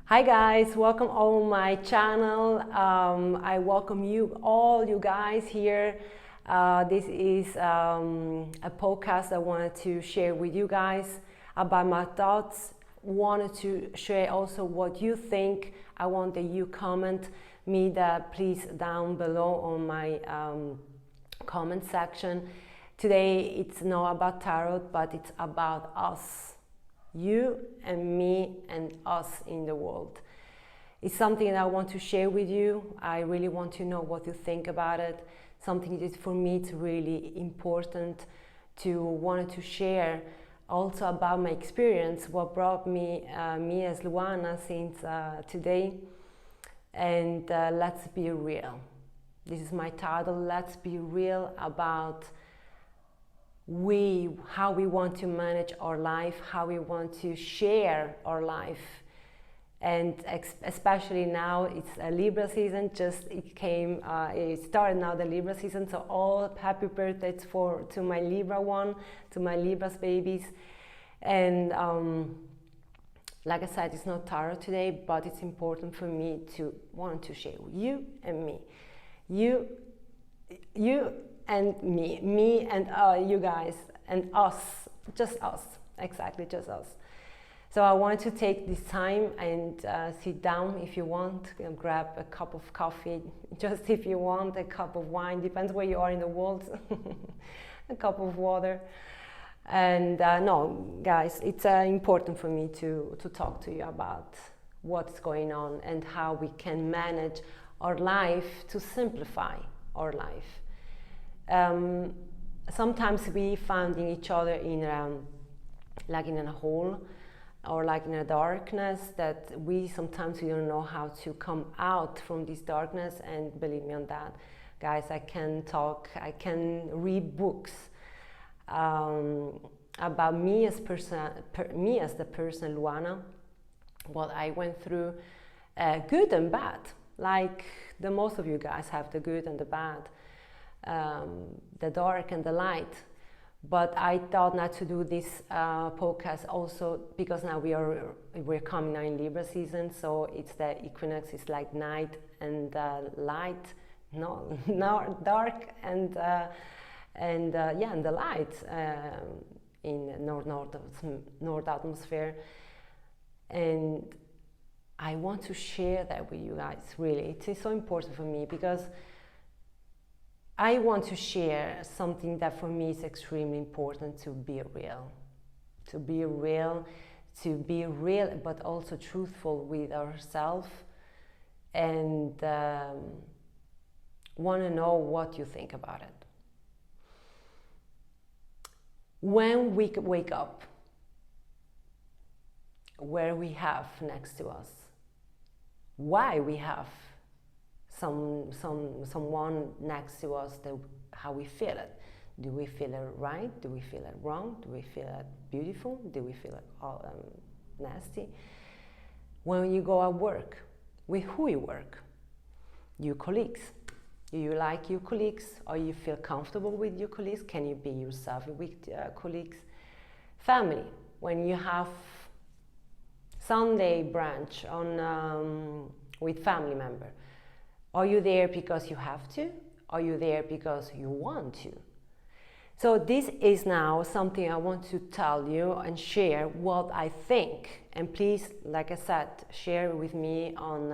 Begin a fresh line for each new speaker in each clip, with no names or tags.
Hi guys, welcome on my channel. I welcome all you guys here. This is a podcast I wanted to share with you guys about my thoughts. Wanted to share also what you think. I want that you comment me that please down below on my comment section. Today it's not about tarot, but it's about us. You and me and us in the world. It's something that I want to share with you. I really want to know what you think about it. Something that for me it's really important to wanted to share also about my experience, what brought me as Luana since today. And let's be real. This is my title, Let's Be Real, about how we want to manage our life, how we want to share our life. And especially now it's a Libra season, it started now, the Libra season, so all happy birthdays to my Libra to my Libra's babies. And like I said, it's not tarot today, but it's important for me to want to share with you and me. You and me and you guys, and us, just us, exactly, just us. So I want to take this time and sit down if you want, and grab a cup of coffee, just if you want, a cup of wine, depends where you are in the world, a cup of water. And no, guys, it's important for me to talk to you about what's going on and how we can manage our life, to simplify our life. Sometimes we finding each other in like in a hole or like in a darkness that we don't know how to come out from this darkness. And believe me on that, guys, I can read books about me as the person Luana, what I went through, good and bad, like the most of you guys have the good and the bad. The dark and the light. But I thought not to do this podcast also because now we're coming now in Libra season, so it's the equinox, it's like night and light, no dark and the light in north atmosphere. And I want to share that with you guys. Really, it is so important for me because I want to share something that for me is extremely important: to be real, but also truthful with ourselves, and want to know what you think about it. When we wake up, where we have next to us, why we have someone next to us, how we feel it. Do we feel it right? Do we feel it wrong? Do we feel it beautiful? Do we feel it nasty? When you go at work, with who you work, your colleagues. Do you like your colleagues? Or you feel comfortable with your colleagues? Can you be yourself with colleagues? Family, when you have Sunday brunch with family member. Are you there because you have to? Are you there because you want to? So this is now something I want to tell you and share what I think. And please, like I said, share with me on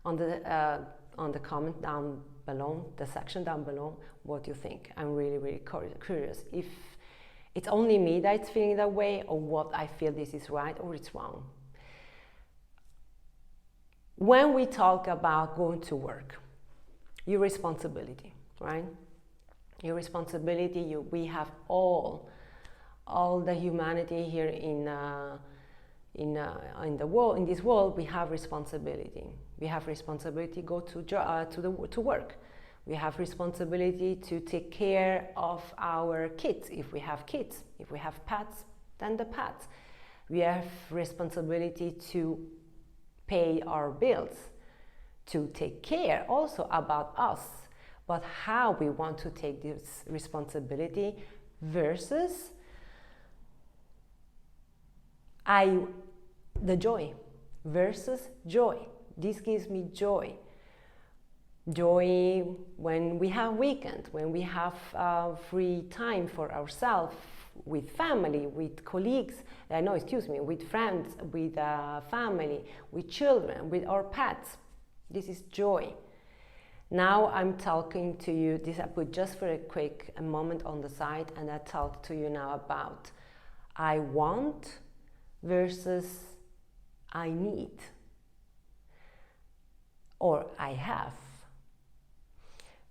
the comment down below, the section down below, what you think. I'm really, really curious if it's only me that's feeling that way, or what I feel this is right or it's wrong. When we talk about going to work, your responsibility, right? Your responsibility. We have all the humanity here in the world, in this world. We have responsibility. We have responsibility to work. We have responsibility to take care of our kids. If we have kids, if we have pets, then the pets. We have responsibility to pay our bills, to take care also about us, but how we want to take this responsibility versus the joy, versus joy. This gives me joy. Joy when we have weekend, when we have free time for ourselves, with family, with colleagues, with friends, with family, with children, with our pets. This is joy. Now I'm talking to you, this I put just for a moment on the side, and I talk to you now about I want versus I need, or I have.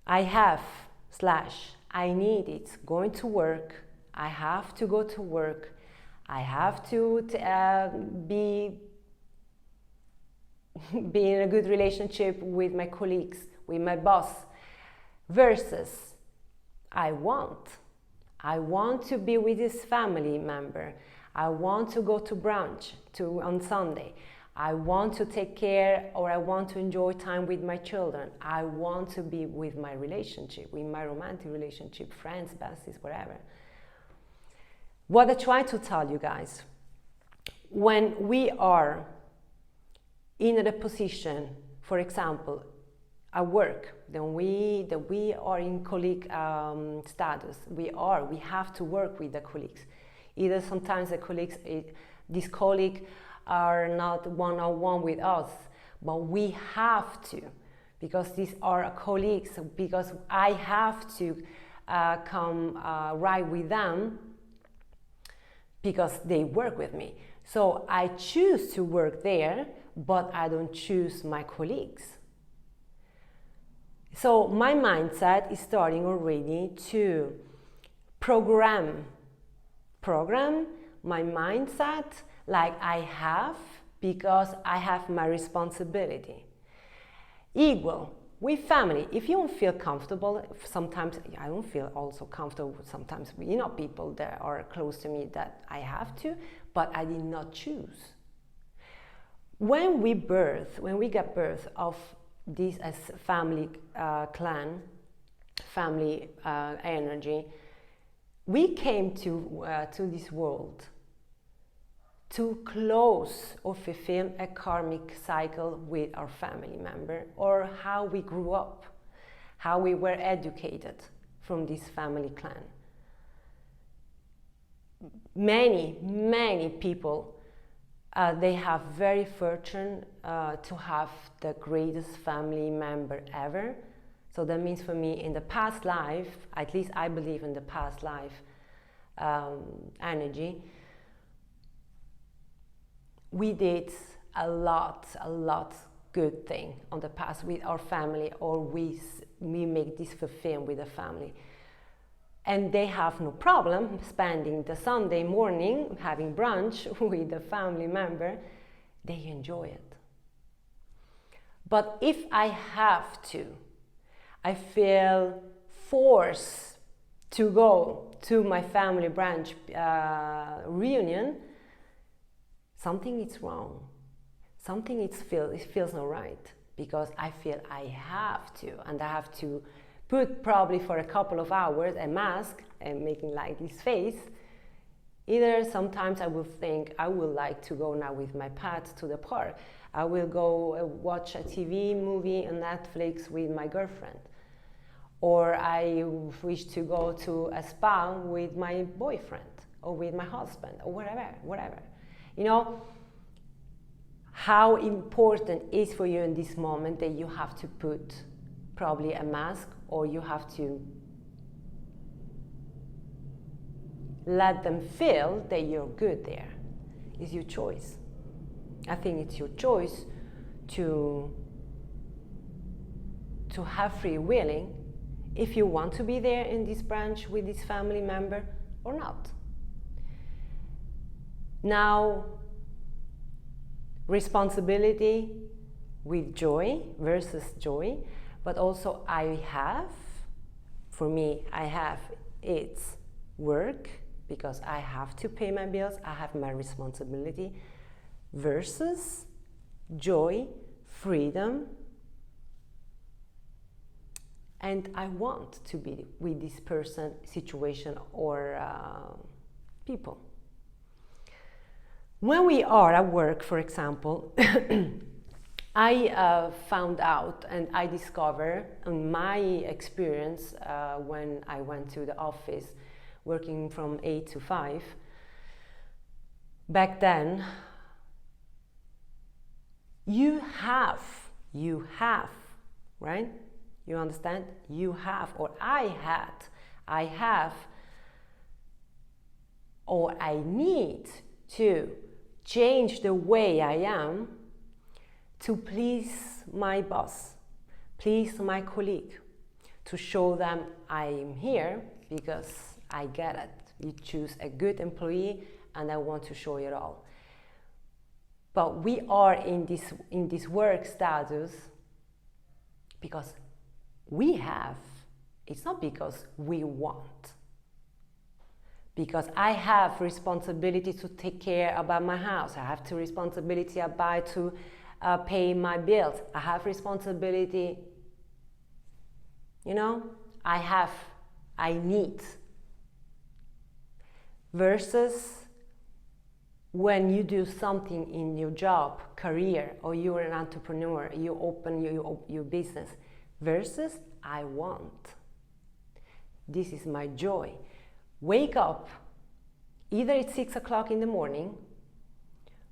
I have / I need it, going to work, I have to go to work, I have to be in a good relationship with my colleagues, with my boss, versus I want to be with this family member, I want to go to brunch on Sunday, I want to take care, or I want to enjoy time with my children, I want to be with my relationship, with my romantic relationship, friends, besties, whatever. What I try to tell you guys, when we are in a position, for example, at work, then we are in colleague status, we have to work with the colleagues. Either sometimes these colleagues are not one-on-one with us, but we have to, because these are colleagues, because I have to come right with them, because they work with me. So I choose to work there, but I don't choose my colleagues. So my mindset is starting already to program my mindset like I have, because I have my responsibility. Equal with family. If you don't feel comfortable, sometimes I don't feel also comfortable. Sometimes, people that are close to me that I have to, but I did not choose. When we get birth of this as family clan, family energy, we came to this world to close or fulfill a karmic cycle with our family member, or how we grew up, how we were educated from this family clan. Many people, they have very fortune to have the greatest family member ever. So that means for me, in the past life, at least I believe in the past life energy, we did a lot good thing on the past with our family, or we make this fulfill with the family. And they have no problem spending the Sunday morning having brunch with a family member. They enjoy it. But if I have to, I feel forced to go to my family brunch reunion, something is wrong. It feels not right, because I feel I have to, and I have to put probably for a couple of hours a mask and making like this face. Either sometimes I will think I would like to go now with my pet to the park. I will go watch a TV movie on Netflix with my girlfriend. Or I wish to go to a spa with my boyfriend or with my husband or whatever. How important is for you in this moment that you have to put probably a mask, or you have to let them feel that you're good there. It's your choice. I think it's your choice to have free willing if you want to be there in this branch with this family member or not. Now, responsibility with joy versus joy, but also for me, it's work, because I have to pay my bills, I have my responsibility, versus joy, freedom, and I want to be with this person, situation, or people. When we are at work, for example, I found out and I discovered in my experience when I went to the office working from 8 to 5, back then, you have, right? You understand? You have, or I have, or I need to change the way I am to please my boss, please my colleague, to show them I'm here because I get it. You choose a good employee and I want to show it all. But we are in this work status because we have. It's not because we want. Because I have responsibility to take care about my house. I have responsibility about to pay my bills. I have responsibility, I need. Versus when you do something in your job, career, or you're an entrepreneur, you open your business, versus I want. This is my joy. Wake up, either it's 6 o'clock in the morning,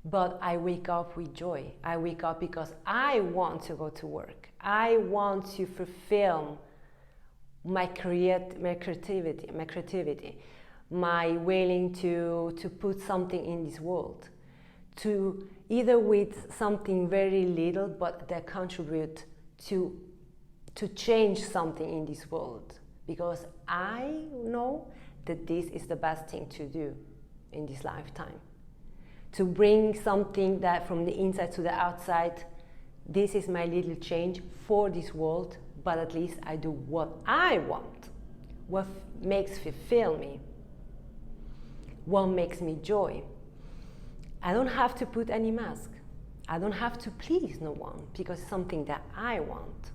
but I wake up with joy. I wake up because I want to go to work. I want to fulfill my creativity, my willing to put something in this world, to either with something very little, but that contribute to change something in this world, because I know that this is the best thing to do in this lifetime. To bring something that from the inside to the outside, this is my little change for this world, but at least I do what I want, what makes fulfill me, what makes me joy. I don't have to put any mask. I don't have to please no one because it's something that I want.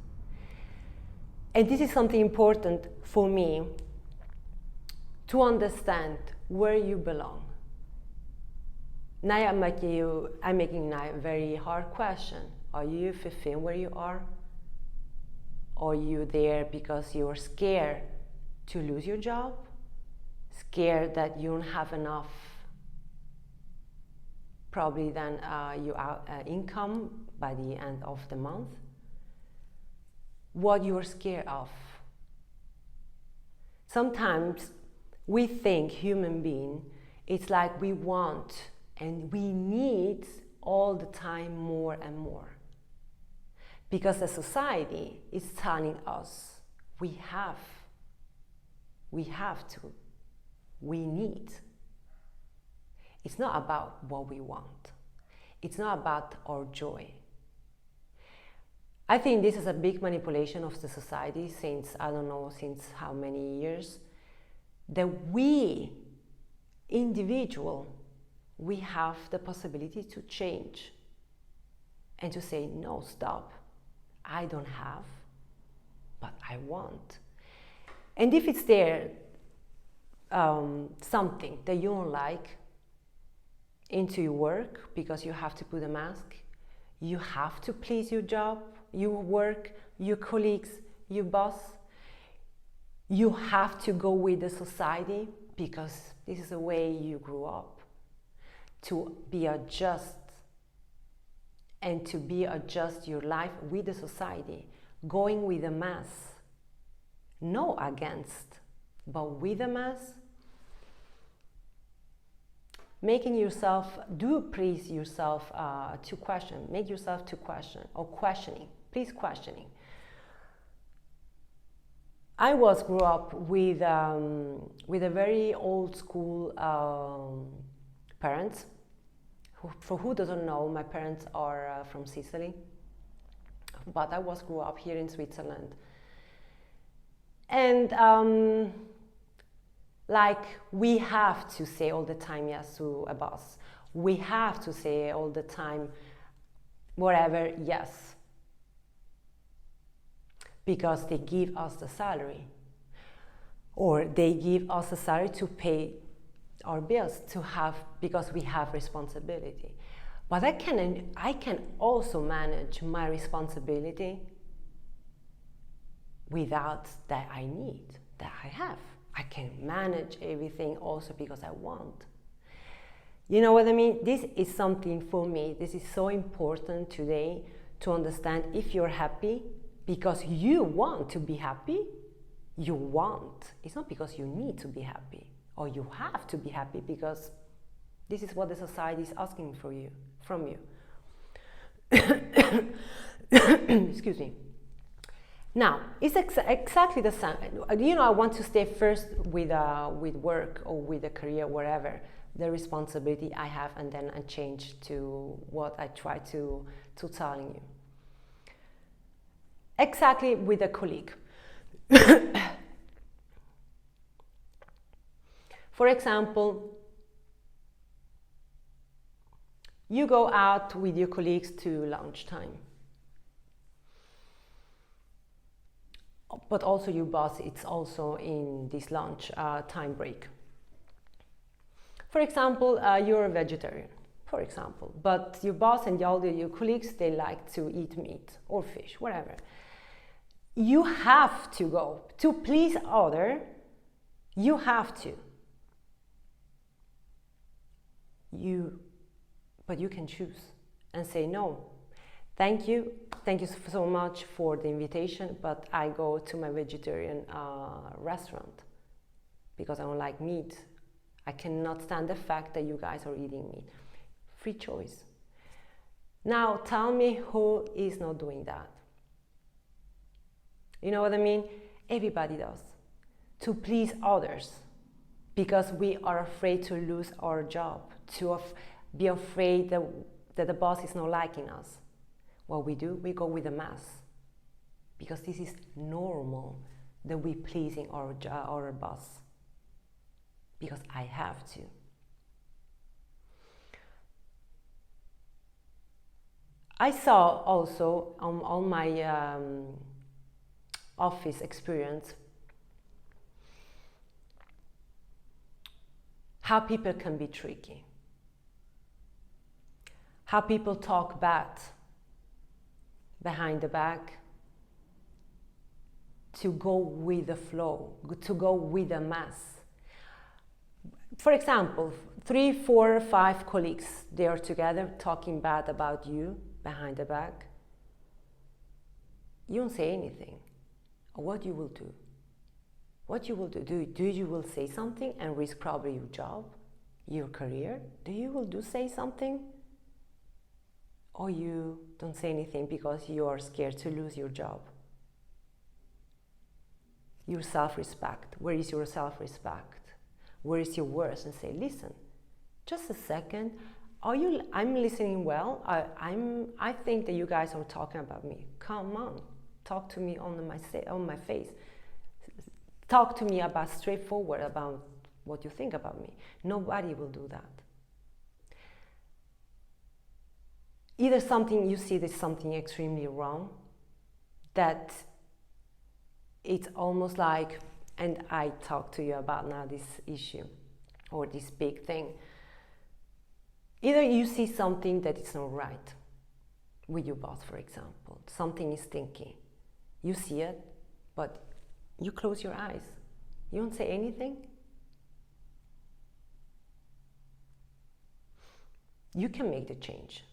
And this is something important for me to understand where you belong. Now I'm making now a very hard question. Are you fulfilled where you are? Or are you there because you're scared to lose your job? Scared that you don't have enough, probably than your income by the end of the month? What you're scared of? Sometimes we think human being, it's like we want and we need all the time more and more. Because the society is telling us we have to, we need. It's not about what we want. It's not about our joy. I think this is a big manipulation of the society since, I don't know, since how many years, that we, individual, we have the possibility to change and to say, no, stop, I don't have, but I want. And if it's there, something that you don't like into your work because you have to put a mask, you have to please your job, your work, your colleagues, your boss, you have to go with the society because this is the way you grew up, to be adjust and to be adjust your life with the society, going with the mass, no against, but with the mass, making yourself, do please yourself to question, make yourself to question, or questioning, please questioning. I grew up with a very old school parents. For who doesn't know, my parents are from Sicily, but I grew up here in Switzerland. And like we have to say all the time yes to a boss. We have to say all the time whatever yes, because they give us the salary, or they give us the salary to pay our bills to have, because we have responsibility. But I can also manage my responsibility without that I need, that I have. I can manage everything also because I want. You know what I mean? This is something for me. This is so important today to understand. If you're happy because you want to be happy, you want. It's not because you need to be happy or you have to be happy, because this is what the society is asking from you. Excuse me. Now, it's exactly the same. You know, I want to stay first with work or with a career, whatever, the responsibility I have, and then I change to what I try to telling you. Exactly with a colleague. For example, you go out with your colleagues to lunchtime. But also your boss, it's also in this lunch time break. For example, you're a vegetarian, for example, but your boss and all your colleagues, they like to eat meat or fish, whatever. You have to go to please other. You have to. But you can choose and say no. Thank you so much for the invitation, but I go to my vegetarian restaurant because I don't like meat. I cannot stand the fact that you guys are eating meat. Free choice. Now tell me who is not doing that. You know what I mean? Everybody does. To please others, because we are afraid to lose our job, to be afraid that the boss is not liking us. What we do, we go with the mass, because this is normal that we pleasing our boss, because I have to. I saw also on all my office experience how people can be tricky, how people talk bad behind the back to go with the flow, to go with the mass. For example, 3, 4, 5 colleagues, they are together talking bad about you behind the back. You don't say anything. What you will do? What you will do? You will say something and risk probably your job, your career? You will say something? Or you don't say anything because you are scared to lose your job? Your self-respect. Where is your self-respect? Where is your worth? And say, listen, just a second. I'm listening well. I think that you guys are talking about me. Come on, talk to me on my face. Talk to me about straightforward about what you think about me. Nobody will do that. Either something you see there's something extremely wrong, that it's almost like, and I talk to you about now this issue or this big thing. Either you see something that is not right with your boss, for example. Something is stinky. You see it, but you close your eyes. You don't say anything. You can make the change.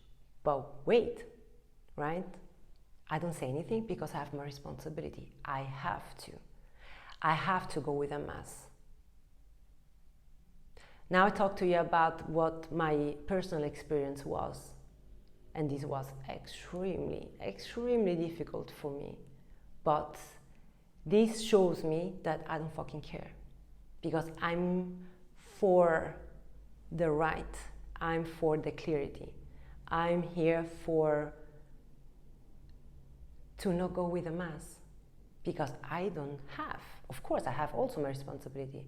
But wait, right? I don't say anything because I have my responsibility. I have to. I have to go with a mass. Now I talk to you about what my personal experience was. And this was extremely, extremely difficult for me. But this shows me that I don't fucking care. Because I'm for the right. I'm for the clarity. I'm here to not go with the mass, because I don't have. Of course, I have also my responsibility.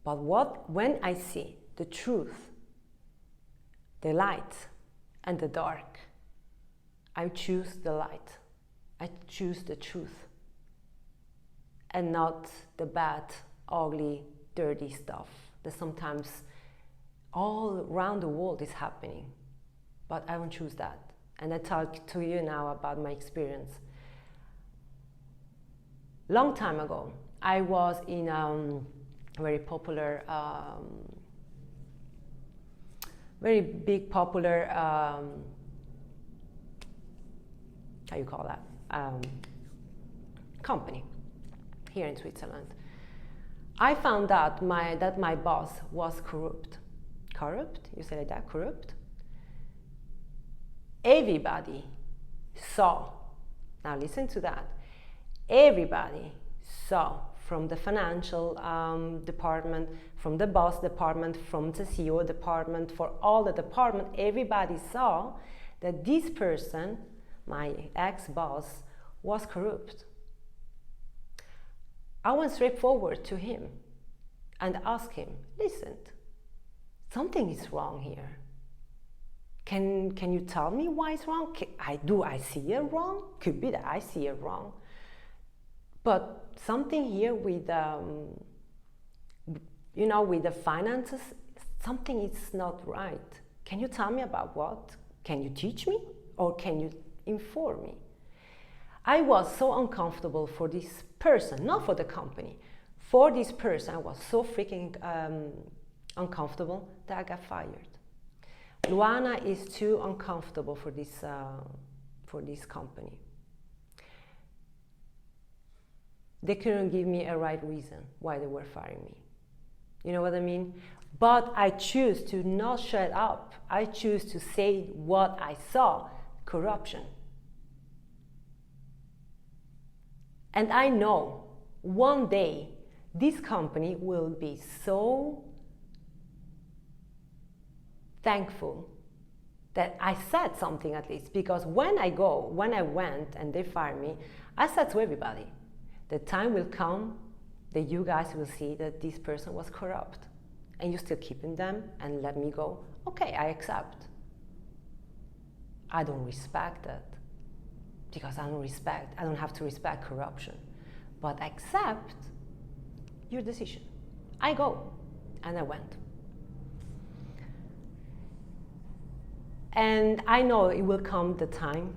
But when I see the truth, the light and the dark, I choose the light. I choose the truth, and not the bad, ugly, dirty stuff that sometimes all around the world is happening. But I won't choose that. And I talk to you now about my experience. Long time ago, I was in a very popular, very big popular, how you call that, company here in Switzerland. I found out that my boss was corrupt. Corrupt? You say like that? Corrupt? Everybody saw, now listen to that, everybody saw, from the financial department, from the boss department, from the CEO department, for all the department, everybody saw that this person, my ex-boss, was corrupt. I went straight forward to him and asked him, listen, something is wrong here. Can you tell me why it's wrong? Do I see it wrong? Could be that I see it wrong. But something here with, with the finances, something is not right. Can you tell me about what? Can you teach me? Or can you inform me? I was so uncomfortable for this person, not for the company. For this person, I was so freaking uncomfortable that I got fired. Luana is too uncomfortable for this company. They couldn't give me a right reason why they were firing me. You know what I mean? But I choose to not shut up. I choose to say what I saw, corruption. And I know one day this company will be so thankful that I said something at least, because when I went and they fired me, I said to everybody, the time will come that you guys will see that this person was corrupt and you're still keeping them and let me go. Okay, I accept. I don't respect that because I don't have to respect corruption, but accept your decision. I go, and I went. And I know it will come the time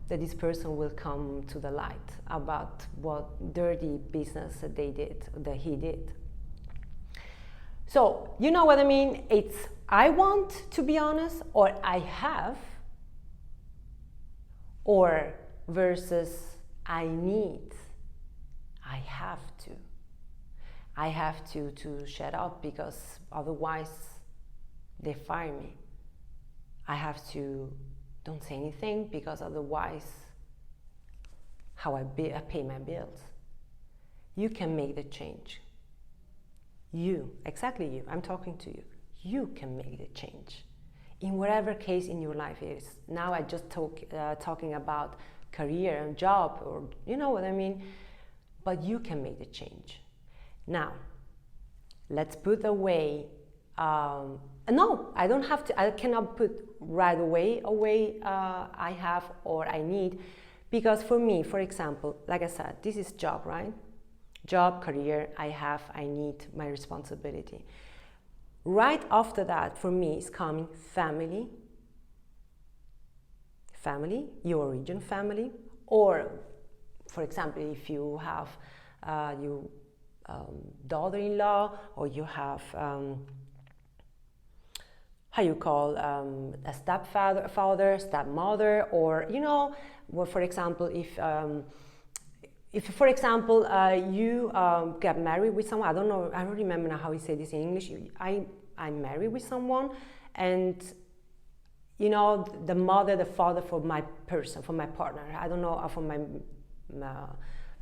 that this person will come to the light about what dirty business that he did. So, you know what I mean? It's I want to be honest, or I have, or versus I need. I have to. I have to shut up because otherwise they fire me. I have to don't say anything because otherwise how I pay my bills. You can make the change. You, exactly you, I'm talking to you. You can make the change in whatever case in your life is. Now I just talking about career and job, or you know what I mean, but you can make the change. Now, let's put away, no, I don't have to, I cannot put right away I have or I need, because for me, for example, like I said, this is job, right? Job, career, I have, I need, my responsibility. Right after that, for me, is coming family, your origin family, or for example, if you have your daughter-in-law, or you have how you call a stepfather, stepmother, or you know, well, for example, if for example you get married with someone, I don't remember now how you say this in English. I'm married with someone, and you know, the mother, the father for my partner. I don't know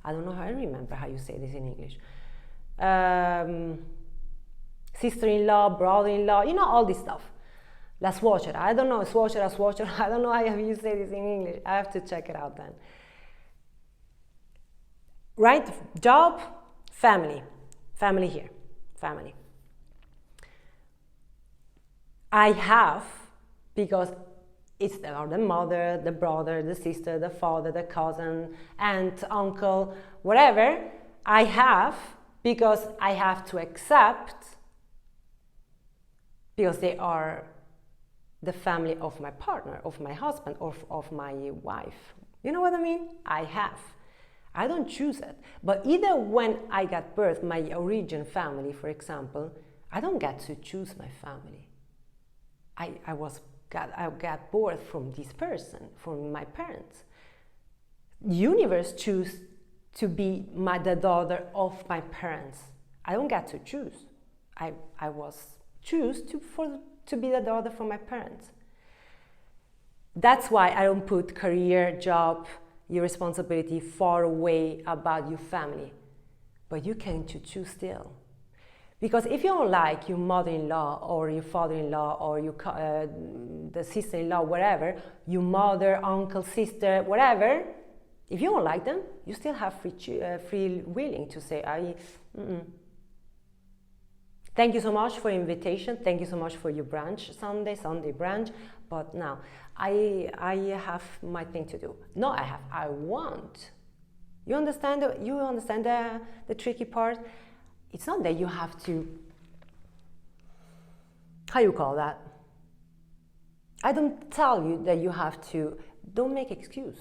I remember how you say this in English. Sister-in-law, brother-in-law, you know, all this stuff. La suocera, I don't know, suocera, I don't know how you say this in English. I have to check it out then. Right? Job, family here, family. I have, because it's the mother, the brother, the sister, the father, the cousin, aunt, uncle, whatever. I have because I have to accept because they are the family of my partner, of my husband, or of my wife. You know what I mean? I don't choose it. But either when I got birth, my origin family, for example, I don't get to choose my family. I got birth from this person, from my parents. The universe choose to be the daughter of my parents. I don't get to choose. I was choose to be the daughter from my parents. That's why I don't put career, job, your responsibility far away about your family. But you can choose still. Because if you don't like your mother-in-law or your father-in-law or your the sister-in-law, whatever, your mother, uncle, sister, whatever, if you don't like them, you still have free willing to say, Thank you so much for your invitation. Thank you so much for your brunch Sunday brunch. But now I have my thing to do. No, I want. You understand the tricky part? It's not that you have to, how you call that? I don't tell you that you have to, don't make excuse.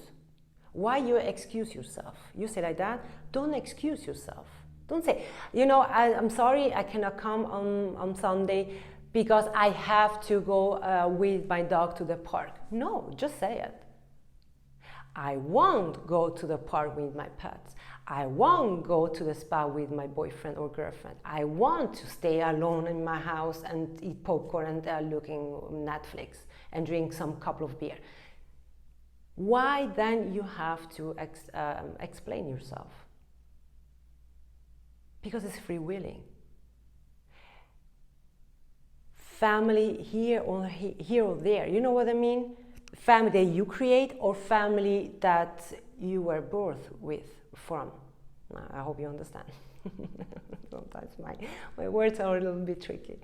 Why you excuse yourself? You say like that, don't excuse yourself. Don't say, I'm sorry, I cannot come on Sunday because I have to go with my dog to the park. No, just say it. I won't go to the park with my pets. I won't go to the spa with my boyfriend or girlfriend. I want to stay alone in my house and eat popcorn and looking Netflix and drink some couple of beer. Why then you have to explain yourself? Because it's free willing. Family here or there, you know what I mean? Family that you create or family that you were born from. I hope you understand. Sometimes my words are a little bit tricky,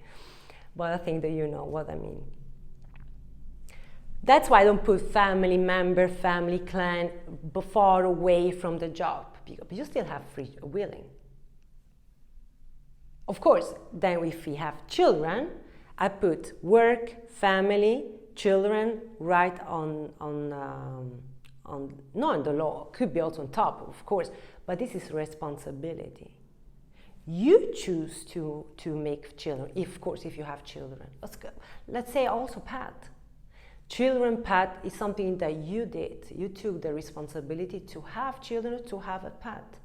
but I think that you know what I mean. That's why I don't put family member, family clan far away from the job, because you still have free willing. Of course, then if we have children, I put work, family, children right on not in the law, could be also on top, of course, but this is responsibility. You choose to make children, if you have children. Let's say also pet. Children pet is something that you did. You took the responsibility to have children, to have a pet.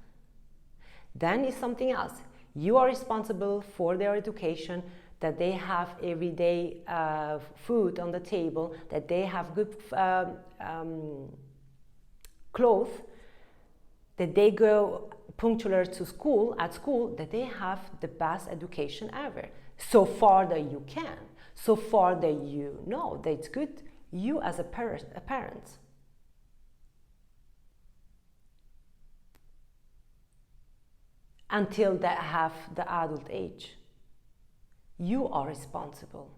Then it's something else. You are responsible for their education, that they have everyday food on the table, that they have good clothes, that they go punctual to school, that they have the best education ever. So far that you can, so far that you know that it's good, you as a parent. Until they have the adult age. You are responsible.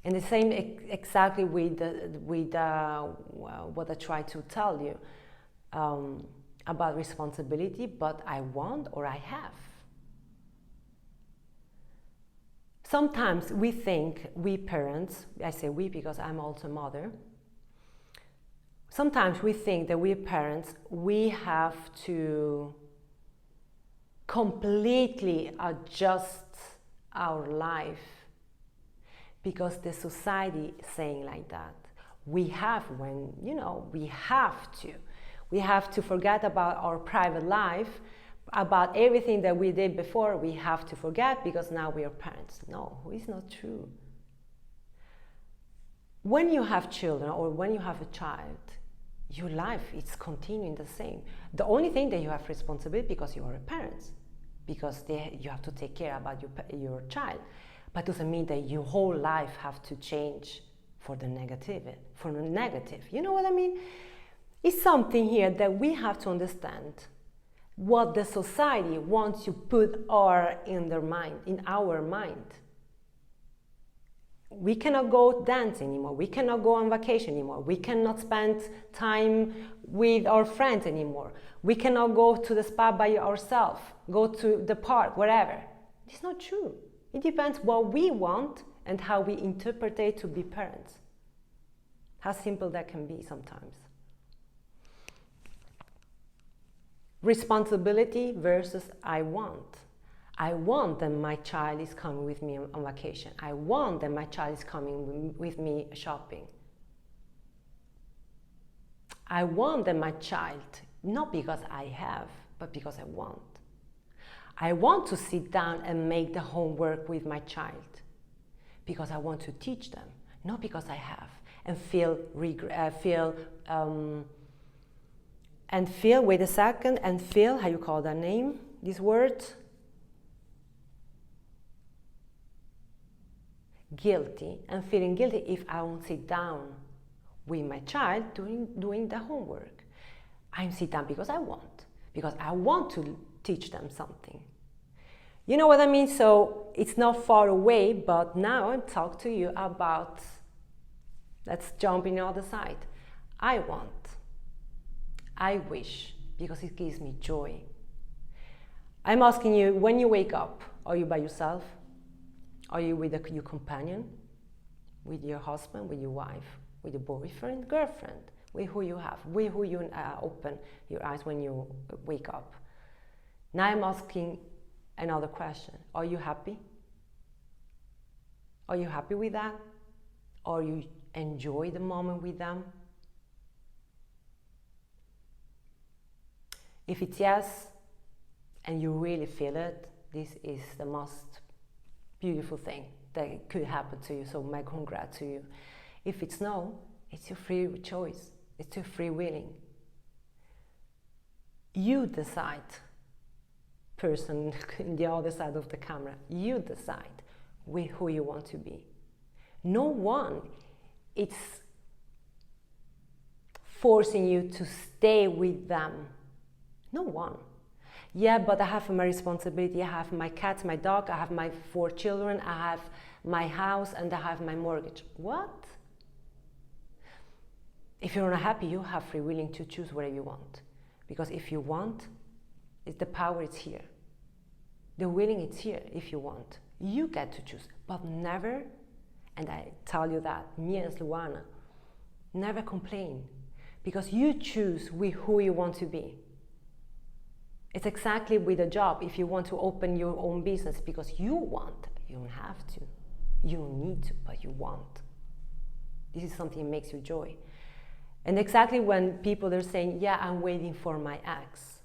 And the same exactly with what I try to tell you about responsibility, but I want or I have. Sometimes we think, we parents, I say we because I'm also a mother, sometimes we think that we parents, we have to completely adjust our life because the society is saying like that. We have to forget about our private life, about everything that we did before. We have to forget because now we are parents. No, it's not true. When you have children or when you have a child, your life is continuing the same. The only thing that you have responsibility because you are a parent, because you have to take care about your child, but doesn't mean that your whole life have to change for the negative. You know what I mean? It's something here that we have to understand what the society wants to put in our mind. We cannot go dance anymore. We cannot go on vacation anymore. We cannot spend time with our friends anymore. We cannot go to the spa by ourselves, go to the park, wherever. It's not true. It depends what we want and how we interpret it to be parents. How simple that can be sometimes. Responsibility versus I want. I want that my child is coming with me on vacation. I want that my child is coming with me shopping. I want that my child, not because I have, but because I want. I want to sit down and make the homework with my child because I want to teach them, not because I have, and feel, wait a second, and feel, how you call that name, this word? Guilty, and feeling guilty if I won't sit down with my child doing the homework. I sit down because I want to teach them something. You know what I mean? So it's not far away, but now I'm talking to you about, let's jump in the other side. I want, I wish, because it gives me joy. I'm asking you, when you wake up, are you by yourself? Are you with your companion? With your husband, with your wife, with your boyfriend, girlfriend, with who you have, with who you open your eyes when you wake up? Now I'm asking another question. Are you happy? Are you happy with that? Or you enjoy the moment with them? If it's yes, and you really feel it, this is the most beautiful thing that could happen to you, so my congrats to you. If it's no, it's your free choice, it's your free willing. You decide, person in the other side of the camera, you decide with who you want to be. No one is forcing you to stay with them. No one. Yeah, but I have my responsibility. I have my cat, my dog, I have my 4 children, I have my house, and I have my mortgage. What? If you're not happy, you have free willing to choose whatever you want. Because if you want, the power is here. The willing is here if you want. You get to choose, but never, and I tell you that, me as Luana, never complain. Because you choose with who you want to be. It's exactly with a job. If you want to open your own business because you want, you don't have to. You don't need to, but you want. This is something that makes you joy. And exactly when people are saying, yeah, I'm waiting for my ex.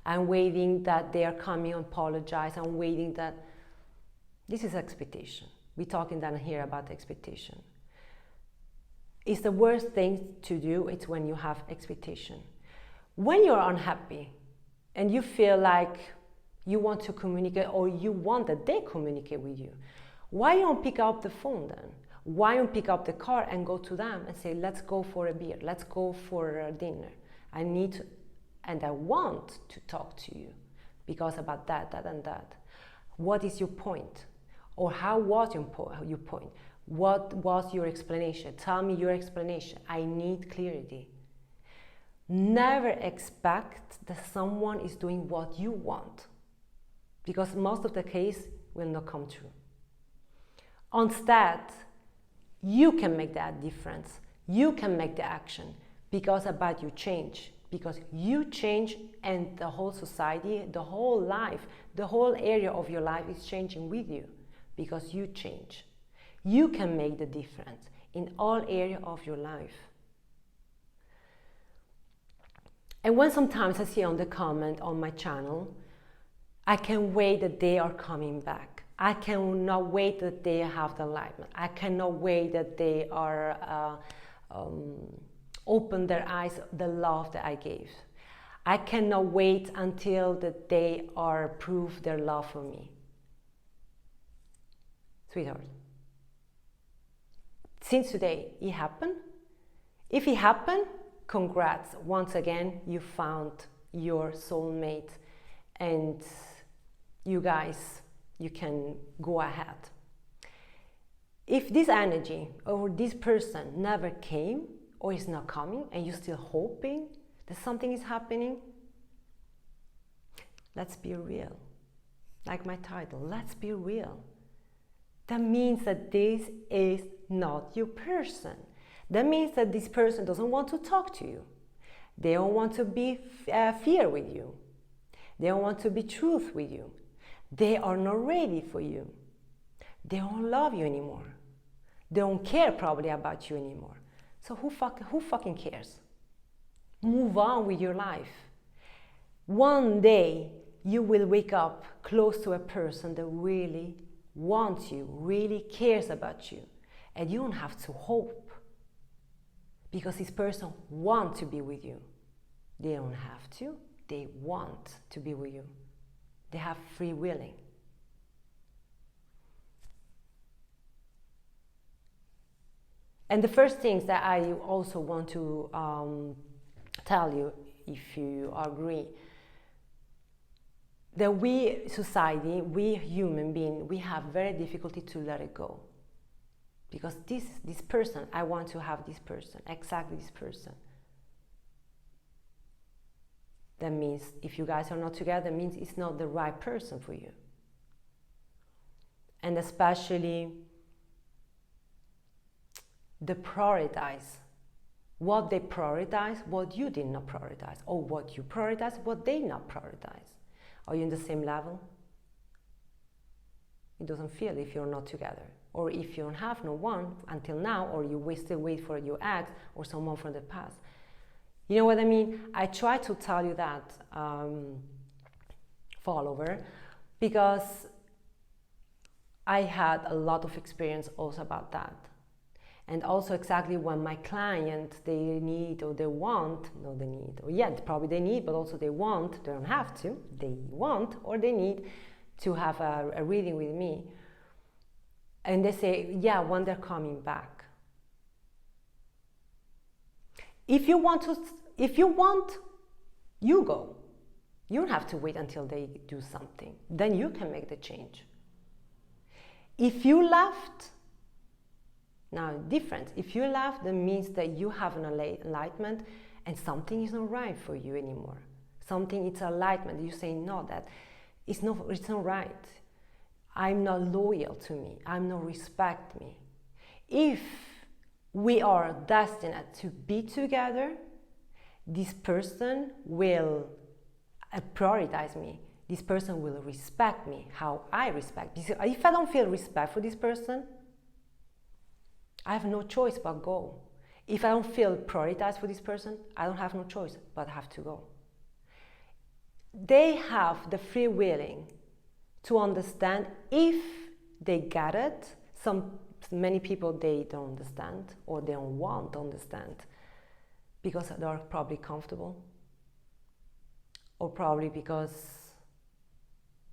I'm waiting that they are coming and apologize. I'm waiting that... This is expectation. We're talking down here about expectation. It's the worst thing to do. It's when you have expectation. When you're unhappy, and you feel like you want to communicate or you want that they communicate with you, why don't pick up the phone then? Why don't pick up the car and go to them and say, let's go for a beer, let's go for a dinner. I need to, and I want to talk to you because about that, that, and that. What is your point? Or how was your point? What was your explanation? Tell me your explanation. I need clarity. Never expect that someone is doing what you want, because most of the case will not come true. Instead, you can make that difference. You can make the action because about you change. Because you change and the whole society, the whole life, the whole area of your life is changing with you because you change. You can make the difference in all area of your life. And when sometimes I see on the comment on my channel, I can't wait that they are coming back. I cannot wait that they have the enlightenment. I cannot wait that they are open their eyes, the love that I gave. I cannot wait until that they are prove their love for me. Sweetheart, since today it happened. If it happened, congrats. Once again, you found your soulmate and you guys, you can go ahead. If this energy or this person never came or is not coming and you're still hoping that something is happening, let's be real. Like my title, let's be real. that means that this is not your person. That means that this person doesn't want to talk to you. They don't want to be fair with you. They don't want to be truth with you. They are not ready for you. They don't love you anymore. They don't care probably about you anymore. So who fucking cares? Move on with your life. One day you will wake up close to a person that really wants you, really cares about you. And you don't have to hope, because this person wants to be with you. They don't have to, they want to be with you. They have free willing. And the first things that I also want to tell you, if you agree, that we society, we human beings, we have very difficulty to let it go. Because this person, I want to have this person, exactly this person. That means if you guys are not together, it means it's not the right person for you. And especially the prioritize. What they prioritize, what you did not prioritize, or what you prioritize, what they not prioritize. Are you in the same level? It doesn't feel if you're not together. Or if you don't have no one until now, or you still wait for your ex or someone from the past. You know what I mean? I try to tell you that, follower, because I had a lot of experience also about that. And also exactly when my client, they need or they want, no they need, or yeah, probably they need, but also they want, they don't have to, they want or they need to have a reading with me. And they say, yeah, when they're coming back. If you want, you go. You don't have to wait until they do something. Then you can make the change. If you left, now different. If you left, that means that you have an enlightenment and something is not right for you anymore. Something, it's enlightenment. You say, no, that it's not right. I'm not loyal to me. I'm not respect me. If we are destined to be together, this person will prioritize me. This person will respect me, how I respect. Because if I don't feel respect for this person, I have no choice but go. If I don't feel prioritized for this person, I don't have no choice but have to go. They have the free willing to understand if they get it. Many people, they don't understand or they don't want to understand because they are probably comfortable or probably because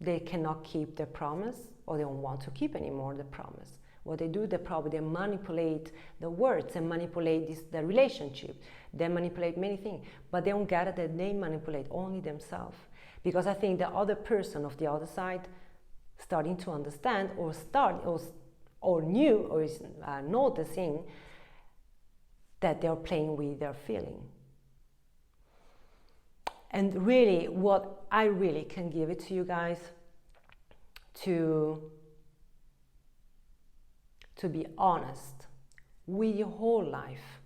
they cannot keep their promise or they don't want to keep anymore the promise. What they do, they manipulate the words and manipulate the relationship. They manipulate many things, but they don't get it that they manipulate only themselves. Because I think the other person of the other side starting to understand or knew or is noticing that they're playing with their feeling. And really, what I really can give it to you guys to be honest with your whole life,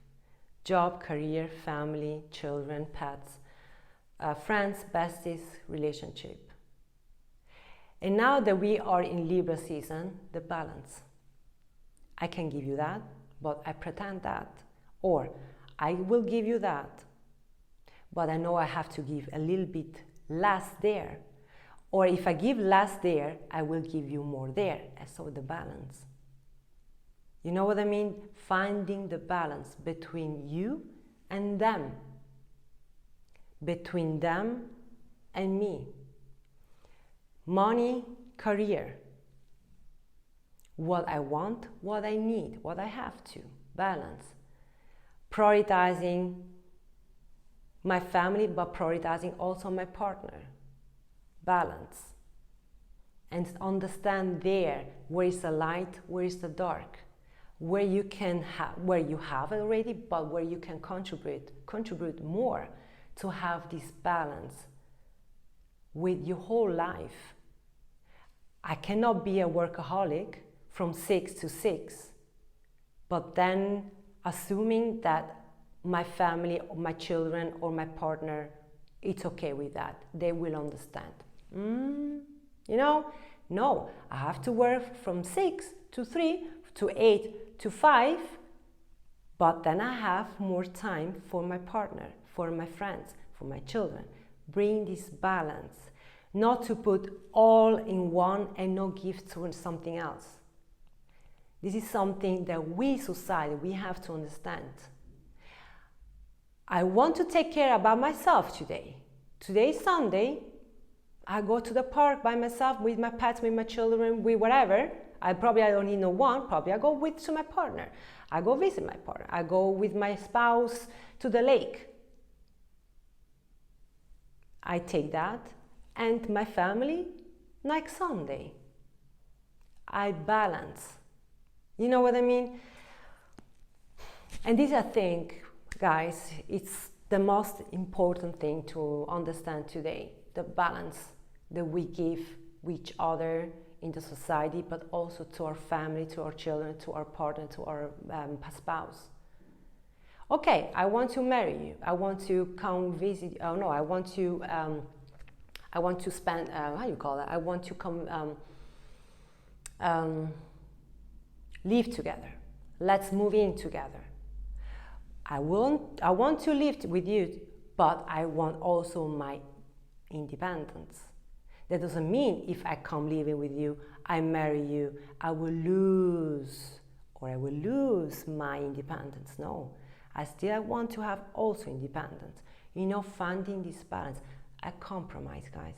job, career, family, children, pets, friends, besties, relationship. And now that we are in Libra season, the balance. I can give you that, but I pretend that. Or I will give you that, but I know I have to give a little bit less there. Or if I give less there, I will give you more there. And so the balance. You know what I mean? Finding the balance between you and them. Between them and me. Money, career. What I want, what I need, what I have to. Balance. Prioritizing my family, but prioritizing also my partner. Balance. And understand there, where is the light, where is the dark. Where you have it already, but where you can contribute more to have this balance with your whole life. I cannot be a workaholic from 6 to 6, but then assuming that my family or my children or my partner, it's okay with that, they will understand. You know, no, I have to work from 6 to 3 to 8 to 5, but then I have more time for my partner, for my friends, for my children. Bring this balance, not to put all in one and not give to something else. This is something that we, society, we have to understand. I want to take care about myself today. Today is Sunday. I go to the park by myself with my pets, with my children, with whatever. I don't need no one. Probably I go to my partner. I go visit my partner. I go with my spouse to the lake. I take that, and my family next Sunday. I balance. You know what I mean? And this, I think, guys, it's the most important thing to understand today, the balance that we give each other in the society, but also to our family, to our children, to our partner, to our spouse. Okay, I want to marry you. I want to come visit. Oh no, I want to spend. How you call it? I want to come live together. Let's move in together. I want to live with you, but I want also my independence. That doesn't mean if I come living with you, I marry you, I will lose my independence. No, I still want to have also independence. You know, finding this balance, a compromise, guys.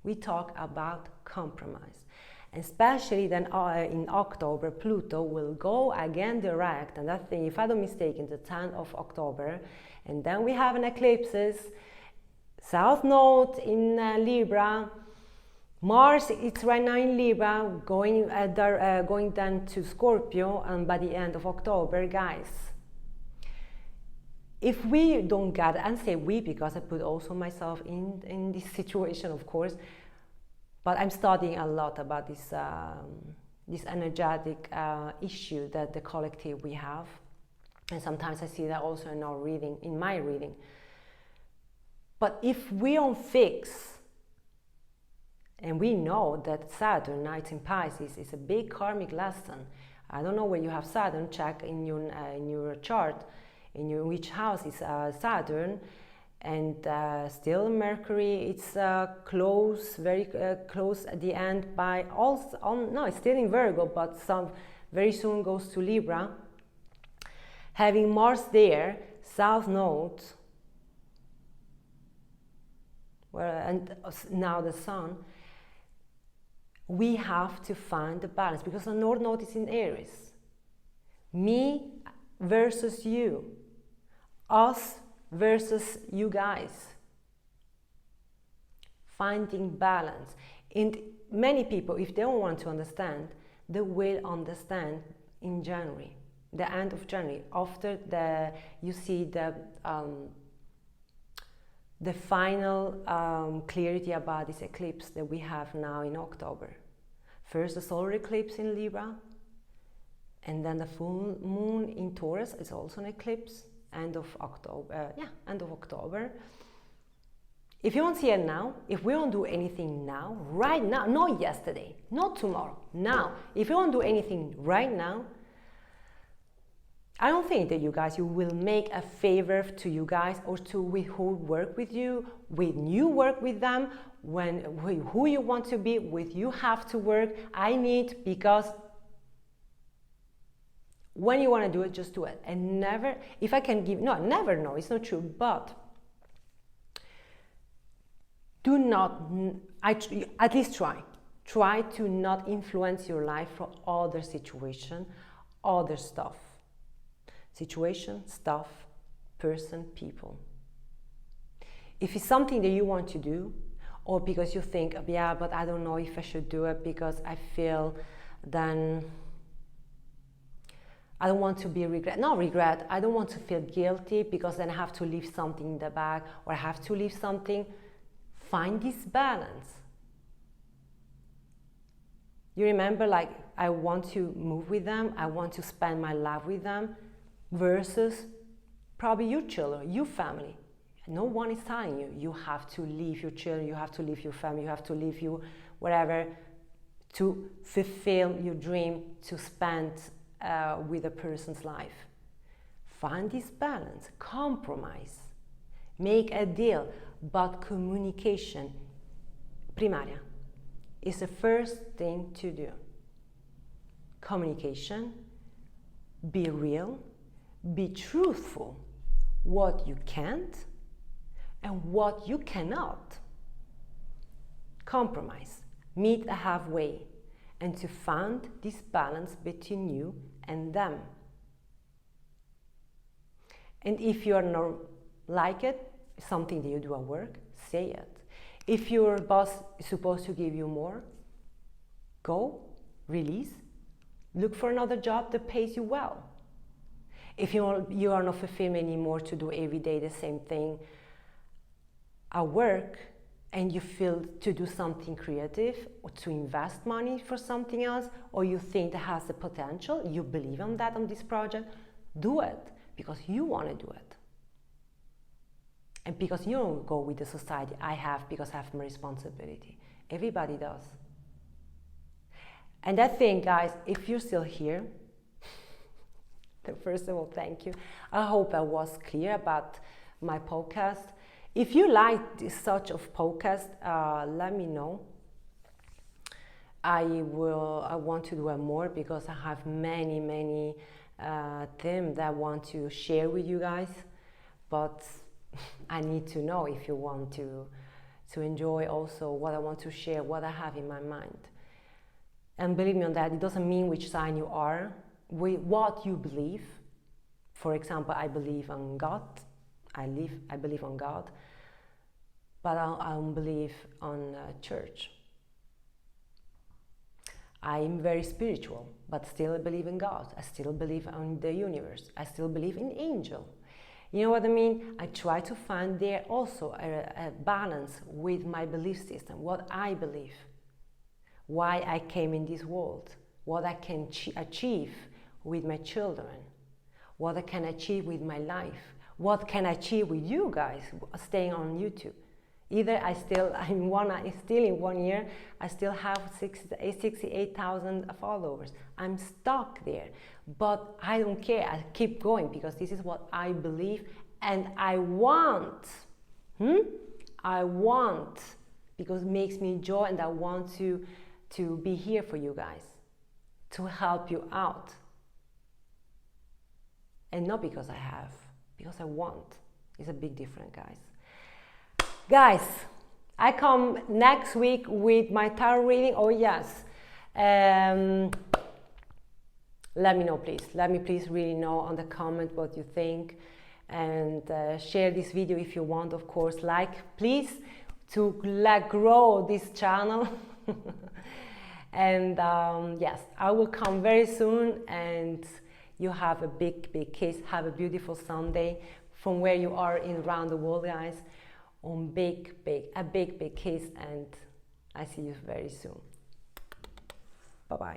We talk about compromise. Especially then in October, Pluto will go again direct, and I think, if I'm not mistaken, the 10th of October, and then we have an eclipses, South Node in Libra, Mars, it's right now in Libra, going then to Scorpio, and by the end of October, guys, if we don't get, and say we because I put also myself in this situation, of course, but I'm studying a lot about this energetic issue that the collective we have, and sometimes I see that also in our reading, in my reading. But if we don't fix, and we know that Saturn, night in Pisces, is a big karmic lesson. I don't know where you have Saturn. Check in your chart, in which house is Saturn. And still Mercury, it's close, very close at the end by also, no, it's still in Virgo, but very soon goes to Libra. Having Mars there, South Node, and now the Sun, we have to find the balance, because the North Node is in Aries. Me versus you, us versus you guys. Finding balance. And many people, if they don't want to understand, they will understand in January, the end of January, after you see the final clarity about this eclipse that we have now in October. First, the solar eclipse in Libra, and then the full moon in Taurus is also an eclipse. End of October. If you don't see it now, if we don't do anything now, right now, not yesterday, not tomorrow, now, if you don't do anything right now, I don't think that you will make a favor to you guys or to who work with you, when you work with them, who you want to be with, you have to work. Because when you want to do it, just do it. And never, if I can give, no, never, no, it's not true, but do not, at least try to not influence your life from other situation, other stuff. Situation, stuff, person, people. If it's something that you want to do, or because you think, yeah, but I don't know if I should do it because I feel then I don't want to be I don't want to feel guilty because then I have to leave something in the bag, or I have to leave something. Find this balance. You remember, like, I want to move with them, I want to spend my life with them, versus probably your children, your family. No one is telling you, you have to leave your children, you have to leave your family, you have to leave you whatever, to fulfill your dream, to spend with a person's life. Find this balance, compromise, make a deal, but communication primaria is the first thing to do. Communication, be real, be truthful, what you can't and what you cannot. Compromise, meet halfway, and to find this balance between you and them. And if you are not like it, something that you do at work, say it. If your boss is supposed to give you more, go, release, look for another job that pays you well. If you are not fulfilled anymore to do every day the same thing at work, and you feel to do something creative or to invest money for something else, or you think that has the potential, you believe on that, on this project, do it because you want to do it. And because you don't go with the society, I have because I have my responsibility. Everybody does. And I think, guys, if you're still here, first of all, thank you. I hope I was clear about my podcast. If you like this such of podcast, let me know. I want to do more because I have many themes that I want to share with you guys. But I need to know if you want to enjoy also what I want to share, what I have in my mind. And believe me on that, it doesn't mean which sign you are, what you believe. For example, I believe on God. I believe on God, but I don't believe on church. I'm very spiritual, but still I believe in God. I still believe in the universe. I still believe in angel. You know what I mean? I try to find there also a balance with my belief system, what I believe, why I came in this world, what I can achieve with my children, what I can achieve with my life, what can I achieve with you guys staying on YouTube. Either in 1 year, I still have 68,000 followers. I'm stuck there, but I don't care. I keep going because this is what I believe and I want. I want because it makes me joy, and I want to be here for you guys, to help you out. And not because I have, because I want. It's a big difference, guys. Guys, I come next week with my tarot reading. Oh yes. Let me know, please. Let me please really know on the comment what you think, and share this video if you want, of course. Please, to grow this channel. And yes, I will come very soon, and you have a big kiss. Have a beautiful Sunday from where you are around the world, guys. A big kiss, and I see you very soon. Bye-bye.